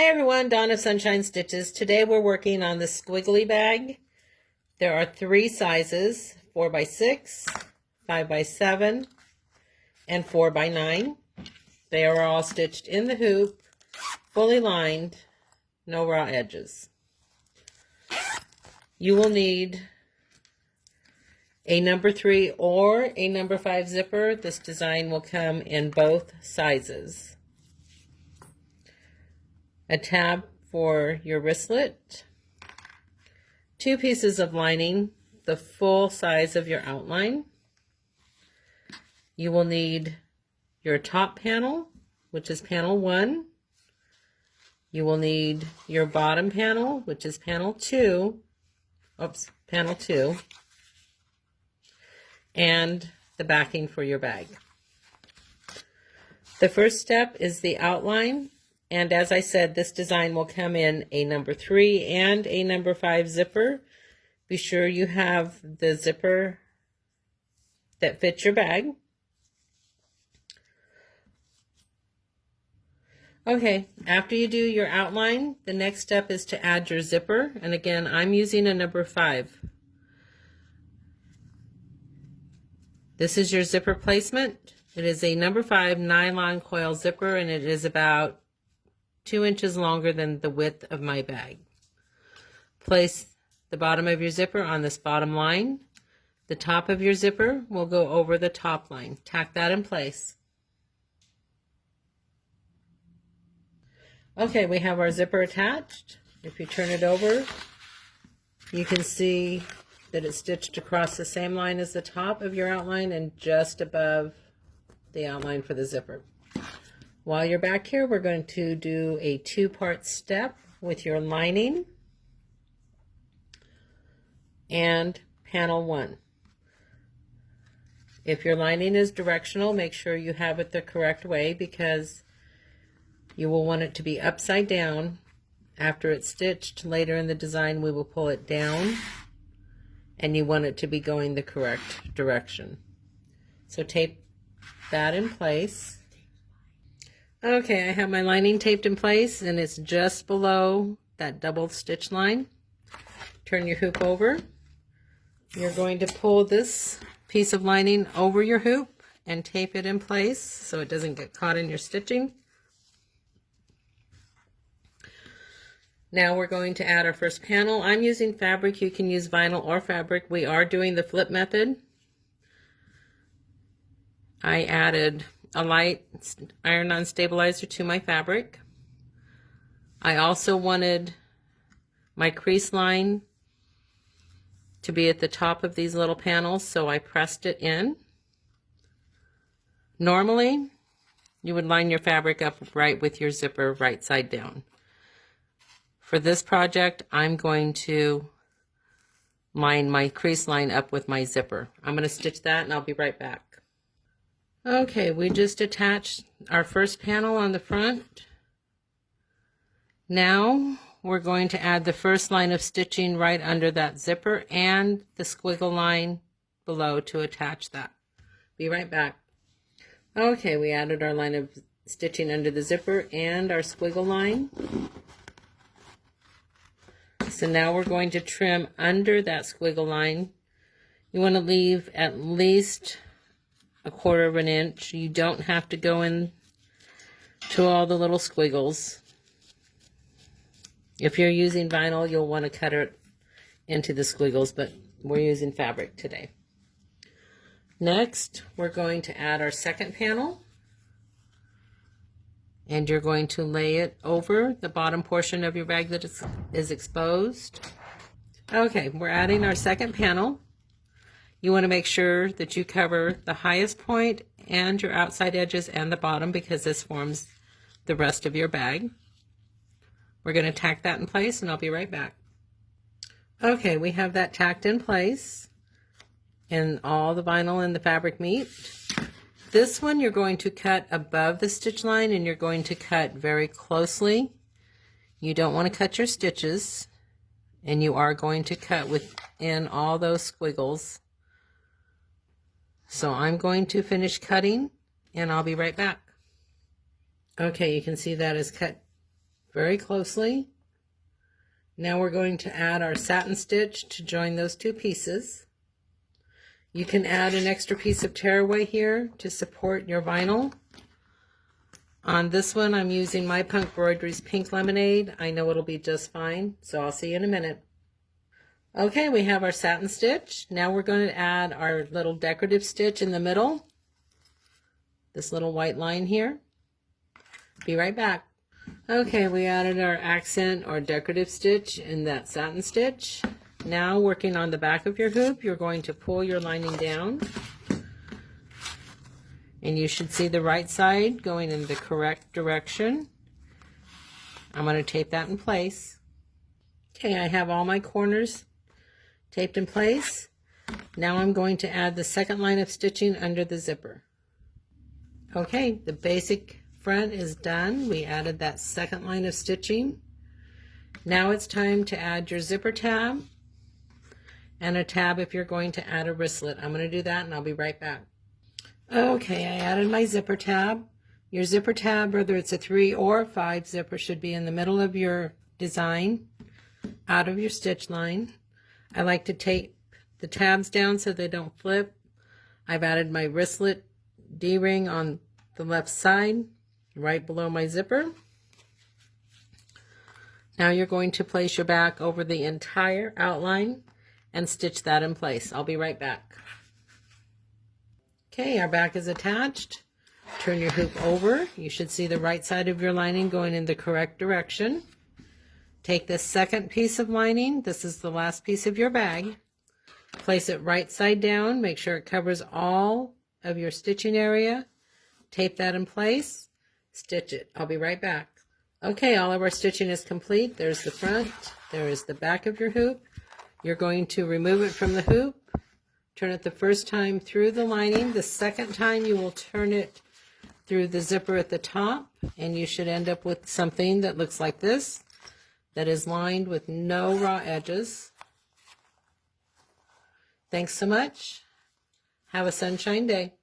Hi everyone, Dawn of Sunshine Stitches. Today we're working on the squiggly bag. There are 3 sizes, 4x6, 5x7, and 4x9. They are all stitched in the hoop, fully lined, no raw edges. You will need a number 3 or a number 5 zipper. This design will come in both sizes. A tab for your wristlet, 2 pieces of lining, the full size of your outline. You will need your top panel, which is panel 1. You will need your bottom panel, which is panel 2. Panel 2. And the backing for your bag. The first step is the outline. And as I said, this design will come in a number 3 and a number 5 zipper. Be sure you have the zipper that fits your bag. Okay, after you do your outline, the next step is to add your zipper. And again, I'm using a number 5. This is your zipper placement. It is a number 5 nylon coil zipper, and it is about 2 inches longer than the width of my bag. Place the bottom of your zipper on this bottom line. The top of your zipper will go over the top line. Tack that in place. Okay, we have our zipper attached. If you turn it over, you can see that it's stitched across the same line as the top of your outline and just above the outline for the zipper. While you're back here, we're going to do a 2-part step with your lining and panel 1. If your lining is directional, make sure you have it the correct way because you will want it to be upside down. After it's stitched, later in the design, we will pull it down, and you want it to be going the correct direction. So tape that in place. Okay, I have my lining taped in place and it's just below that double stitch line. Turn your hoop over. You're going to pull this piece of lining over your hoop and tape it in place so it doesn't get caught in your stitching. Now we're going to add our first panel. I'm using fabric. You can use vinyl or fabric. We are doing the flip method. I added a light iron-on stabilizer to my fabric. I also wanted my crease line to be at the top of these little panels, so I pressed it in. Normally, you would line your fabric up right with your zipper right side down. For this project, I'm going to line my crease line up with my zipper. I'm going to stitch that and I'll be right back. Okay, we just attached our first panel on the front. Now we're going to add the first line of stitching right under that zipper and the squiggle line below to attach that. Be right back. Okay, we added our line of stitching under the zipper and our squiggle line. So now we're going to trim under that squiggle line. You want to leave at least 1/4 of an inch. You don't have to go in to all the little squiggles. If you're using vinyl, you'll want to cut it into the squiggles, but we're using fabric today. Next, we're going to add our second panel, and you're going to lay it over the bottom portion of your bag that is exposed. Okay, we're adding our second panel. You want to make sure that you cover the highest point and your outside edges and the bottom because this forms the rest of your bag. We're going to tack that in place and I'll be right back. Okay, we have that tacked in place and all the vinyl and the fabric meet. This one you're going to cut above the stitch line and you're going to cut very closely. You don't want to cut your stitches and you are going to cut within all those squiggles. So I'm going to finish cutting and I'll be right back. Okay, you can see that is cut very closely. Now we're going to add our satin stitch to join those two pieces. You can add an extra piece of tearaway here to support your vinyl. On this one, I'm using My Punk Embroidery's Pink Lemonade. I know it'll be just fine, so I'll see you in a minute. Okay, we have our satin stitch. Now we're going to add our little decorative stitch in the middle. This little white line here. Be right back. Okay, we added our accent or decorative stitch in that satin stitch. Now, working on the back of your hoop, you're going to pull your lining down. And you should see the right side going in the correct direction. I'm going to tape that in place. Okay, I have all my corners taped in place. Now I'm going to add the second line of stitching under the zipper. Okay, the basic front is done. We added that second line of stitching. Now it's time to add your zipper tab and a tab if you're going to add a wristlet. I'm going to do that and I'll be right back. Okay, I added my zipper tab. Your zipper tab, whether it's a 3 or 5 zipper, should be in the middle of your design, out of your stitch line. I like to tape the tabs down so they don't flip. I've added my wristlet D-ring on the left side, right below my zipper. Now you're going to place your back over the entire outline and stitch that in place. I'll be right back. Okay, our back is attached. Turn your hoop over. You should see the right side of your lining going in the correct direction. Take this second piece of lining. This is the last piece of your bag. Place it right side down. Make sure it covers all of your stitching area. Tape that in place. Stitch it. I'll be right back. Okay, all of our stitching is complete. There's the front. There is the back of your hoop. You're going to remove it from the hoop. Turn it the first time through the lining. The second time you will turn it through the zipper at the top, and you should end up with something that looks like this, that is lined with no raw edges. Thanks so much. Have a sunshine day.